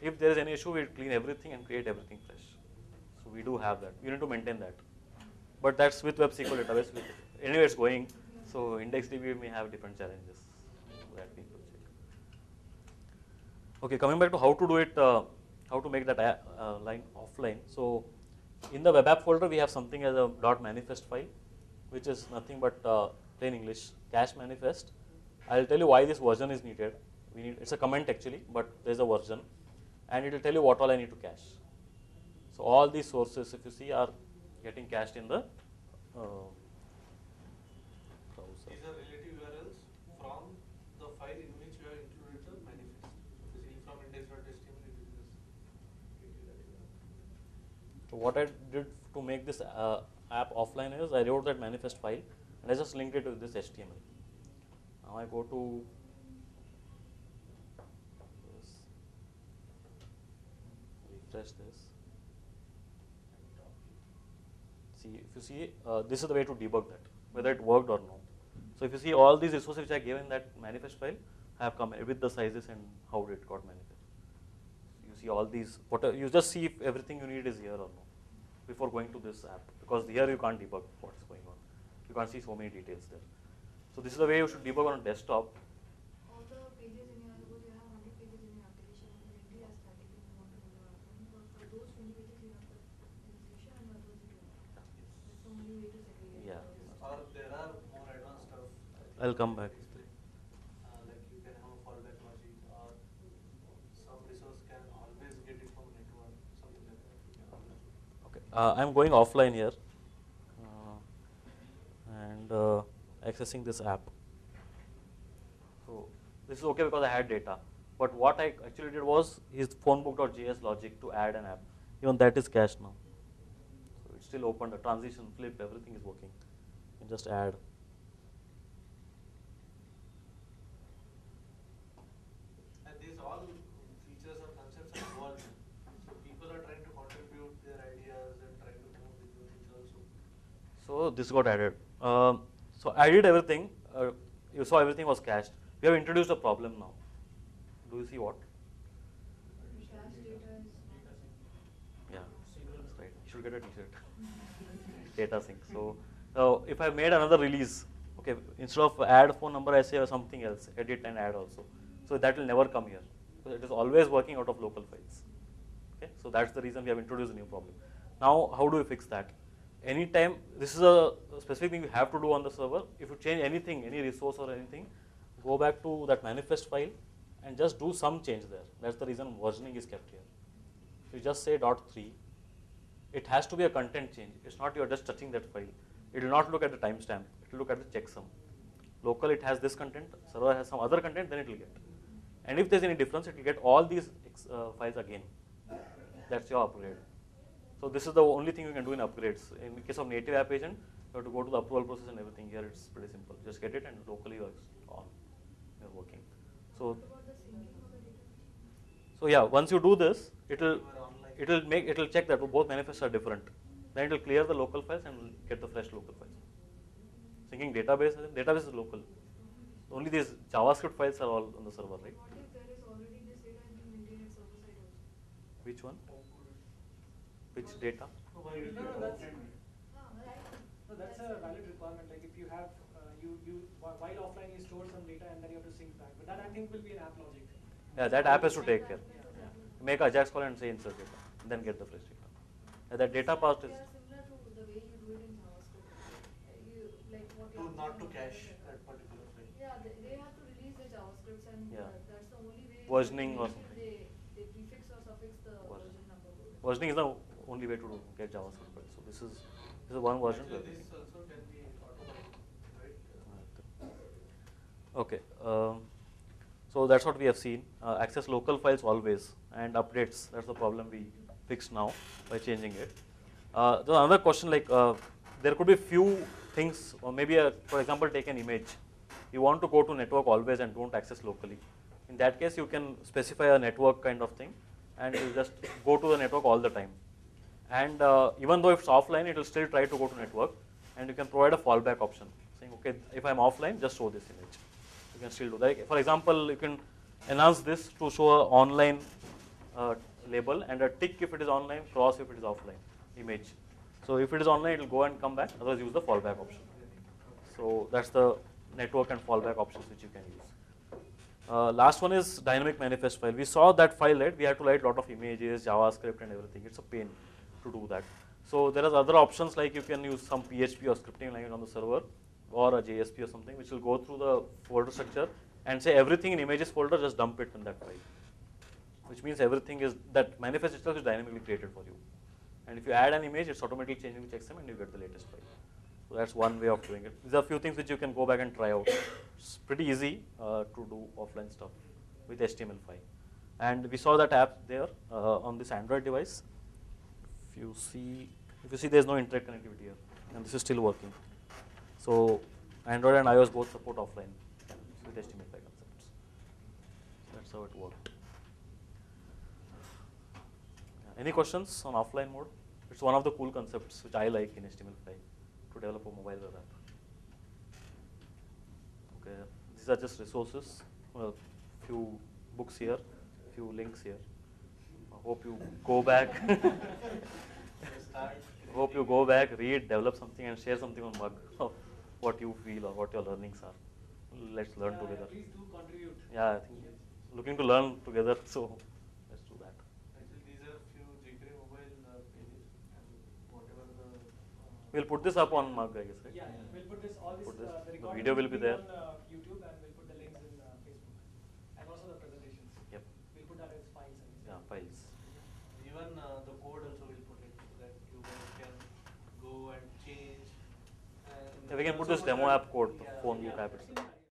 If there is any issue, we clean everything and create everything fresh. So we do have that. You need to maintain that. But that's with web SQL database. Anyway, it's going. So IndexedDB may have different challenges that we need to check. Okay, coming back to how to do it, how to make that line offline. So in the web app folder, we have something as a .manifest file, which is nothing but plain English cache manifest. I'll tell you why this version is needed. It's a comment actually, but there's a version, and it will tell you what all I need to cache. So all these sources, if you see, are getting cached in the browser. These are relative URLs from the file in which you have included the manifest. So basically from index.html it is this relative URL. So what I did to make this app offline is I wrote that manifest file and I just linked it with this HTML. Now I go to this, refresh this. See, if you see, this is the way to debug that, whether it worked or not. So if you see all these resources which I gave in that manifest file, have come with the sizes and how it got manifest. You see all these, you just see if everything you need is here or not before going to this app, because here you can't debug what's going on. You can't see so many details there. So this is the way you should debug on a desktop. All the pages in your, suppose you have 100 pages in your application, you enter as static and you want to do the offline. For those 20 pages you have the execution and others you don't. That's the only way to segregate. Yeah. Or there are more advanced stuff. I'll come back. Like you can have a fallback logic, or some resource can always get it from network, something like that. You can always do. Okay, I'm going offline here and accessing this app. So this is okay because I had data. But what I actually did was his phonebook.js logic to add an app. Even that is cached now. So it's still open, the transition, flip, everything is working. You can just add. And these all features or concepts are evolving. So people are trying to contribute their ideas and trying to come up with new things also. So this got added. So I did everything. You saw everything was cached. We have introduced a problem now. Do you see what? Cache data is Yeah, that's right. You should get a t-shirt. Data sync. So if I made another release, okay, instead of add phone number, I say something else, edit and add also. So that will never come here, because it is always working out of local files. Okay, so that's the reason we have introduced a new problem. Now, how do we fix that? Anytime, this is a specific thing you have to do on the server. If you change anything, any resource or anything, go back to that manifest file and just do some change there. That's the reason versioning is kept here. You just say .3. It has to be a content change. It's not you're just touching that file. It will not look at the timestamp. It will look at the checksum. Local, it has this content. Server has some other content, then it will get. And if there's any difference, it will get all these files again. That's your upgrade. So this is the only thing you can do in upgrades. In case of native app agent, you have to go to the approval process and everything. Here it's pretty simple. Just get it and locally works on. You're working. So, what about the syncing of the data? so yeah, once you do this, it will check that both manifests are different. Then it will clear the local files and will get the fresh local files. Syncing database is local. Only these JavaScript files are all on the server, right? What if there is already this data has been maintained at server side also? Which one? Which data? No, that's a valid requirement. Like if you have, while offline you store some data and then you have to sync back. But that I think will be an app logic. Yeah, that app has to take care. Yeah. Make a Ajax call and say insert data, and then get the fresh data. Yeah, that data part is. They are similar to the way you do it in JavaScript. Like what Not to cache that particular file. Yeah, they have to release the JavaScripts and Yeah. that's the only way. Versioning or something. They prefix or suffix the version number. Versioning is the only way to get JavaScript files. So this is one version. Actually, this also can be automated, right? Okay. So that's what we have seen. Access local files always and updates. That's the problem we fixed now by changing it. There's another question like there could be few things, or maybe for example, take an image. You want to go to network always and don't access locally. In that case, you can specify a network kind of thing, and you just go to the network all the time. And even though if it's offline, it will still try to go to network, and you can provide a fallback option, saying, okay, if I'm offline, just show this image. You can still do that. For example, you can enhance this to show an online label, and a tick if it is online, cross if it is offline image. So if it is online, it will go and come back, otherwise use the fallback option. So that's the network and fallback options which you can use. Last one is dynamic manifest file. We saw that file, right? We had to write a lot of images, JavaScript and everything. It's a pain to do that. So there are other options like you can use some PHP or scripting language on the server or a JSP or something which will go through the folder structure and say everything in images folder, just dump it in that file. Which means everything is, that manifest itself is dynamically created for you. And if you add an image, it's automatically changing the checksum and you get the latest file. So that's one way of doing it. These are a few things which you can go back and try out. It's pretty easy to do offline stuff with HTML5. And we saw that app there on this Android device. If you see there's no internet connectivity here, and this is still working. So Android and iOS both support offline with HTML5 concepts. That's how it worked. Any questions on offline mode? It's one of the cool concepts which I like in HTML5 to develop a mobile web app. Okay, these are just resources. Few books here, few links here. I hope you go back. Hope you go back, read, develop something, and share something on MUG of what you feel or what your learnings are. Let's learn together. Please do contribute. Yeah, I think looking to learn together, so let's do that. Actually, these are few jQuery mobile pages, and whatever the. We'll put this up on MUG, I guess, right? Yeah, we'll put this, all this, the The recording video will be there. on YouTube, and we'll put the links in Facebook. And also the presentations. Yep. We'll put that as files. Yeah, files. Even the code also will put it so that you guys can go and change. And Yeah, we can put also this demo app code, the yeah, phone yeah. book app itself.